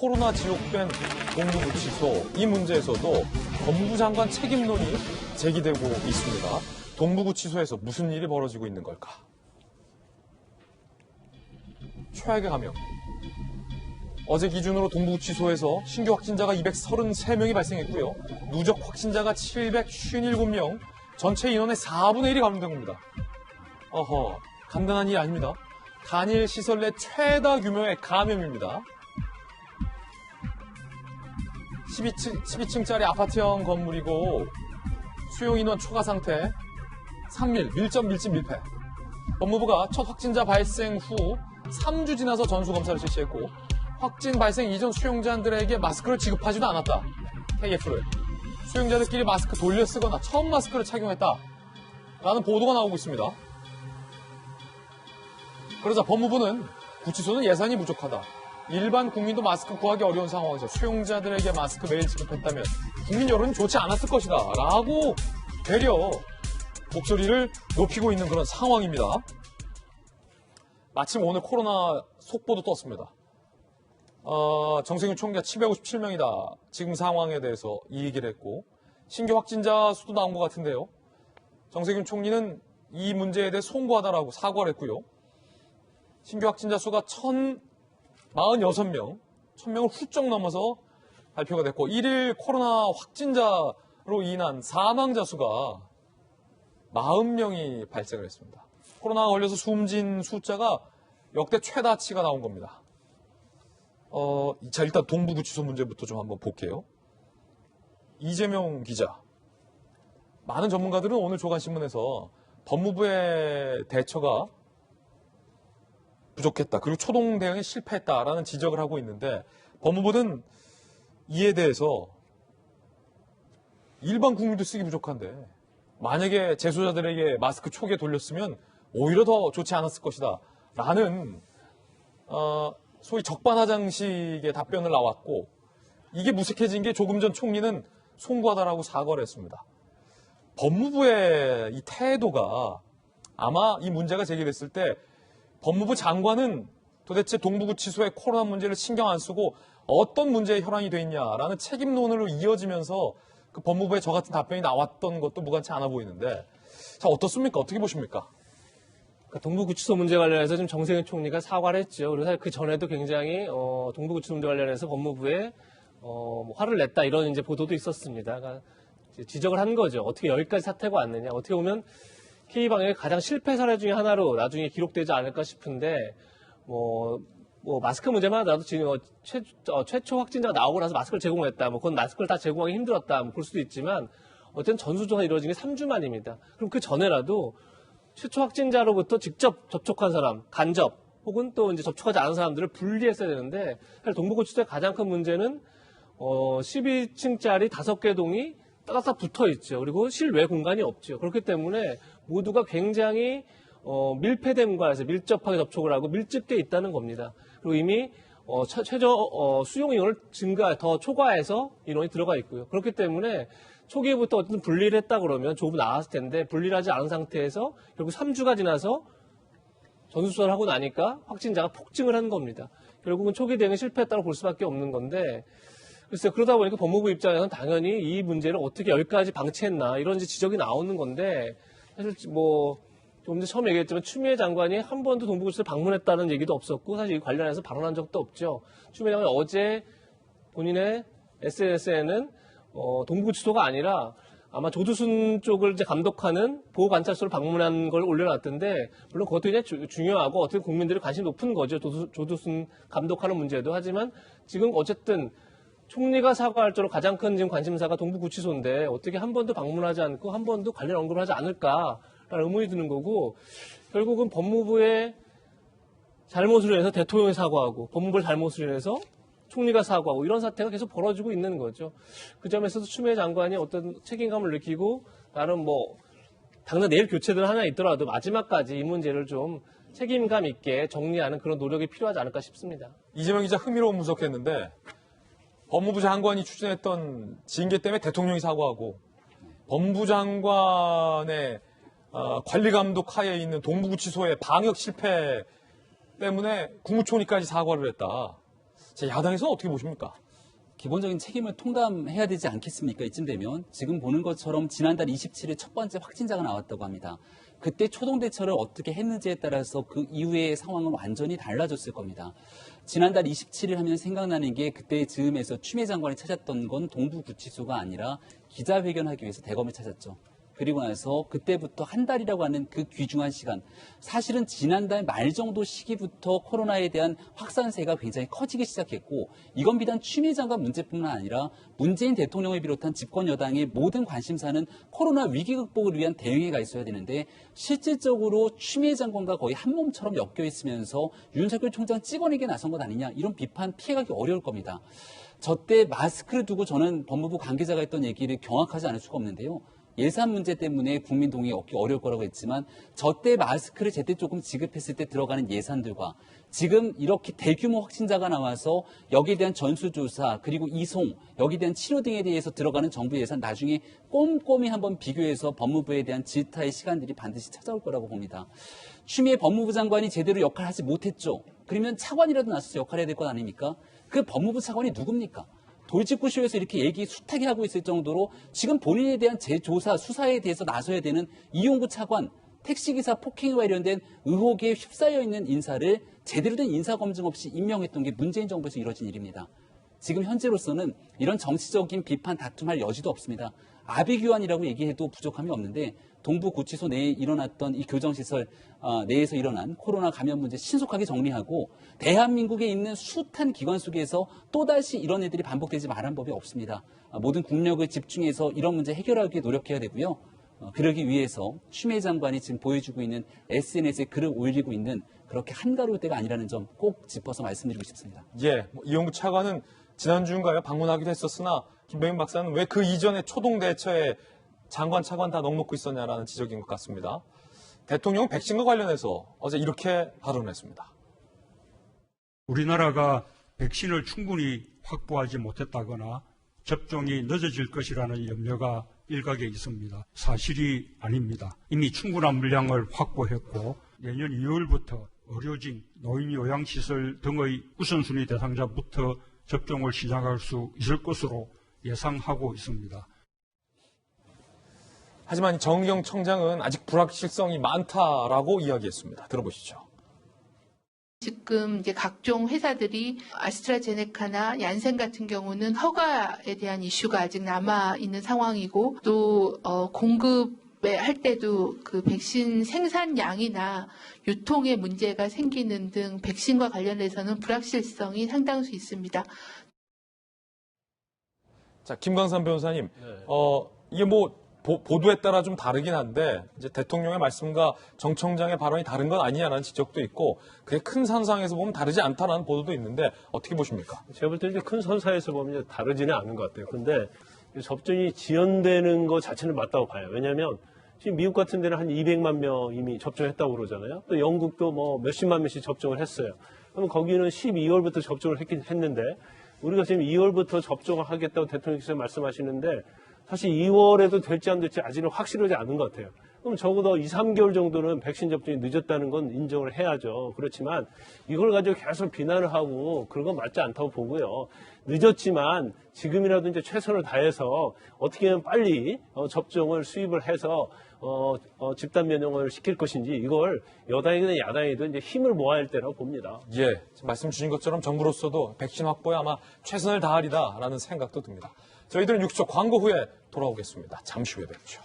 코로나 지옥된 동부구치소, 이 문제에서도 법무부 장관 책임론이 제기되고 있습니다. 동부구치소에서 무슨 일이 벌어지고 있는 걸까? 최악의 감염. 어제 기준으로 동부구치소에서 신규 확진자가 233명이 발생했고요. 누적 확진자가 757명, 전체 인원의 4분의 1이 감염된 겁니다. 어허, 간단한 일이 아닙니다. 단일 시설 내 최다 규모의 감염입니다. 12층짜리 아파트형 건물이고 수용 인원 초과 상태, 밀집 밀폐. 법무부가 첫 확진자 발생 후 3주 지나서 전수검사를 실시했고 확진 발생 이전 수용자들에게 마스크를 지급하지도 않았다. KF를. 수용자들끼리 마스크 돌려 쓰거나 처음 마스크를 착용했다. 라는 보도가 나오고 있습니다. 그러자 법무부는 구치소는 예산이 부족하다. 일반 국민도 마스크 구하기 어려운 상황에서 수용자들에게 마스크 매일 지급했다면 국민 여론이 좋지 않았을 것이다. 라고 되려 목소리를 높이고 있는 그런 상황입니다. 마침 오늘 코로나 속보도 떴습니다. 정세균 총리가 757명이다. 지금 상황에 대해서 이 얘기를 했고 신규 확진자 수도 나온 것 같은데요. 정세균 총리는 이 문제에 대해 송구하다라고 사과를 했고요. 신규 확진자 수가 1,046명, 1,000명을 훌쩍 넘어서 발표가 됐고 1일 코로나 확진자로 인한 사망자 수가 40명이 발생을 했습니다. 코로나가 걸려서 숨진 숫자가 역대 최다치가 나온 겁니다. 자, 일단 동부구치소 문제부터 좀 한번 볼게요. 이재명 기자. 많은 전문가들은 오늘 조간신문에서 법무부의 대처가 부족했다. 그리고 초동 대응에 실패했다라는 지적을 하고 있는데 법무부는 이에 대해서 일반 국민도 쓰기 부족한데 만약에 재소자들에게 마스크 초기에 돌렸으면 오히려 더 좋지 않았을 것이다. 라는 소위 적반하장식의 답변을 나왔고 이게 무색해진 게 조금 전 총리는 송구하다라고 사과를 했습니다. 법무부의 이 태도가 아마 이 문제가 제기됐을 때 법무부 장관은 도대체 동부구치소의 코로나 문제를 신경 안 쓰고 어떤 문제에 혈안이 돼 있냐라는 책임론으로 이어지면서 그 법무부의 저 같은 답변이 나왔던 것도 무관치 않아 보이는데 자 어떻습니까? 어떻게 보십니까? 동부구치소 문제 관련해서 지금 정세균 총리가 사과를 했죠. 그래서 그 전에도 굉장히 동부구치소 문제 관련해서 법무부에 화를 냈다 이런 이제 보도도 있었습니다. 그러니까 지적을 한 거죠. 어떻게 여기까지 사태가 왔느냐. 어떻게 보면 K방역의 가장 실패 사례 중에 하나로 나중에 기록되지 않을까 싶은데 마스크 문제만 하더라도 지금 최초 확진자가 나오고 나서 마스크를 제공했다. 그건 마스크를 다 제공하기 힘들었다. 볼 수도 있지만 어쨌든 전수조사 이루어진 게 3주 만입니다. 그럼 그 전에라도 최초 확진자로부터 직접 접촉한 사람, 간접 혹은 또 이제 접촉하지 않은 사람들을 분리했어야 되는데 사실 동부구치소의 가장 큰 문제는 12층짜리 5개 동이 따닥따닥 붙어 있죠. 그리고 실외 공간이 없죠. 그렇기 때문에 모두가 굉장히 밀폐된 공간에서 밀접하게 접촉을 하고 밀집돼 있다는 겁니다. 그리고 이미 최저 수용 인원을 더 초과해서 인원이 들어가 있고요. 그렇기 때문에 초기부터 어쨌든 분리를 했다 그러면 조금 나았을 텐데 분리를 하지 않은 상태에서 결국 3주가 지나서 전수조사를 하고 나니까 확진자가 폭증을 한 겁니다. 결국은 초기 대응에 실패했다고 볼 수밖에 없는 건데 글쎄요. 그러다 보니까 법무부 입장에서는 당연히 이 문제를 어떻게 여기까지 방치했나 이런 지적이 나오는 건데 사실 조금 전 처음 얘기했지만 추미애 장관이 한 번도 동부구치소를 방문했다는 얘기도 없었고 사실 이 관련해서 발언한 적도 없죠. 추미애 장관이 어제 본인의 SNS에는 동부구치소가 아니라 아마 조두순 쪽을 이제 감독하는 보호관찰소를 방문한 걸 올려놨던데 물론 그것도 이제 중요하고 어떻게 국민들이 관심이 높은 거죠. 조두순 감독하는 문제도 하지만 지금 어쨌든 총리가 사과할 정도로 가장 큰 지금 관심사가 동부구치소인데 어떻게 한 번도 방문하지 않고 한 번도 관련 언급을 하지 않을까라는 의문이 드는 거고 결국은 법무부의 잘못을 해서 대통령이 사과하고 법무부의 잘못을 인해서 총리가 사과하고 이런 사태가 계속 벌어지고 있는 거죠. 그 점에서도 추미애 장관이 어떤 책임감을 느끼고 나름 당장 내일 교체들 하나 있더라도 마지막까지 이 문제를 좀 책임감 있게 정리하는 그런 노력이 필요하지 않을까 싶습니다. 이재명 기자 흥미로운 분석했는데 법무부 장관이 추진했던 징계 때문에 대통령이 사과하고 법무부 장관의 관리 감독 하에 있는 동부구치소의 방역 실패 때문에 국무총리까지 사과를 했다. 자, 야당에서는 어떻게 보십니까? 기본적인 책임을 통감해야 되지 않겠습니까? 이쯤 되면 지금 보는 것처럼 지난달 27일 첫 번째 확진자가 나왔다고 합니다. 그때 초동 대처를 어떻게 했는지에 따라서 그 이후의 상황은 완전히 달라졌을 겁니다. 지난달 27일 하면 생각나는 게 그때 즈음에서 추미애 장관이 찾았던 건 동부구치소가 아니라 기자회견하기 위해서 대검을 찾았죠. 그리고 나서 그때부터 한 달이라고 하는 그 귀중한 시간, 사실은 지난달 말 정도 시기부터 코로나에 대한 확산세가 굉장히 커지기 시작했고, 이건 비단 추미애 장관 문제뿐만 아니라 문재인 대통령을 비롯한 집권 여당의 모든 관심사는 코로나 위기 극복을 위한 대응에 가 있어야 되는데, 실질적으로 추미애 장관과 거의 한 몸처럼 엮여 있으면서 윤석열 총장 찍어내게 나선 것 아니냐, 이런 비판 피해가기 어려울 겁니다. 저때 마스크를 두고 저는 법무부 관계자가 했던 얘기를 경악하지 않을 수가 없는데요. 예산 문제 때문에 국민 동의 얻기 어려울 거라고 했지만 저때 마스크를 제때 조금 지급했을 때 들어가는 예산들과 지금 이렇게 대규모 확진자가 나와서 여기에 대한 전수조사 그리고 이송, 여기에 대한 치료 등에 대해서 들어가는 정부 예산 나중에 꼼꼼히 한번 비교해서 법무부에 대한 질타의 시간들이 반드시 찾아올 거라고 봅니다. 추미애 법무부 장관이 제대로 역할을 하지 못했죠. 그러면 차관이라도 나서서 역할을 해야 될 것 아닙니까? 그 법무부 차관이 누굽니까? 돌직구쇼에서 이렇게 얘기 숱하게 하고 있을 정도로 지금 본인에 대한 재조사, 수사에 대해서 나서야 되는 이용구 차관, 택시기사 폭행에 관련된 의혹에 휩싸여 있는 인사를 제대로 된 인사검증 없이 임명했던 게 문재인 정부에서 이뤄진 일입니다. 지금 현재로서는 이런 정치적인 비판, 다툼할 여지도 없습니다. 아비규환이라고 얘기해도 부족함이 없는데 동부구치소 내에 일어났던 이 교정시설 내에서 일어난 코로나 감염 문제 신속하게 정리하고 대한민국에 있는 숱한 기관 속에서 또다시 이런 일들이 반복되지 말한 법이 없습니다. 모든 국력을 집중해서 이런 문제 해결하기 위해 노력해야 되고요. 그러기 위해서 추미애 장관이 지금 보여주고 있는 SNS에 글을 올리고 있는 그렇게 한가로울 때가 아니라는 점 꼭 짚어서 말씀드리고 싶습니다. 예, 이용구 차관은 지난주인가요? 방문하기도 했었으나 김병인 박사는 왜 그 이전에 초동 대처에 장관, 차관 다 넉넉고 있었냐라는 지적인 것 같습니다. 대통령 백신과 관련해서 어제 이렇게 발언했습니다. 우리나라가 백신을 충분히 확보하지 못했다거나 접종이 늦어질 것이라는 염려가 일각에 있습니다. 사실이 아닙니다. 이미 충분한 물량을 확보했고 내년 2월부터 의료진, 노인 요양시설 등의 우선순위 대상자부터 접종을 시작할 수 있을 것으로 예상하고 있습니다. 하지만 정의경 청장은 아직 불확실성이 많다라고 이야기했습니다. 들어보시죠. 지금 이제 각종 회사들이 아스트라제네카나 얀센 같은 경우는 허가에 대한 이슈가 아직 남아 있는 상황이고 또 공급에 할 때도 그 백신 생산량이나 유통에 문제가 생기는 등 백신과 관련해서는 불확실성이 상당수 있습니다. 자, 김광삼 변호사님, 네. 이게 뭐 보도에 따라 좀 다르긴 한데 이제 대통령의 말씀과 정 청장의 발언이 다른 건 아니냐는 지적도 있고 그게 큰 선상에서 보면 다르지 않다는 보도도 있는데 어떻게 보십니까? 제가 볼 때 이제 큰 선사에서 보면 다르지는 않은 것 같아요. 근데 접종이 지연되는 것 자체는 맞다고 봐요. 왜냐하면 지금 미국 같은 데는 한 200만 명 이미 접종했다고 그러잖아요. 또 영국도 뭐 몇십만 명씩 접종을 했어요. 그러면 거기는 12월부터 접종을 했는데 우리가 지금 2월부터 접종을 하겠다고 대통령께서 말씀하시는데 사실 2월에도 될지 안 될지 아직은 확실하지 않은 것 같아요. 그럼 적어도 2, 3개월 정도는 백신 접종이 늦었다는 건 인정을 해야죠. 그렇지만 이걸 가지고 계속 비난을 하고 그런 건 맞지 않다고 보고요. 늦었지만 지금이라도 이제 최선을 다해서 어떻게든 빨리 접종을 수입을 해서 집단 면역을 시킬 것인지 이걸 여당이든 야당이든 이제 힘을 모아야 할 때라고 봅니다. 예, 말씀 주신 것처럼 정부로서도 백신 확보에 아마 최선을 다하리다라는 생각도 듭니다. 저희들은 6초 광고 후에 돌아오겠습니다. 잠시 후에 뵙죠.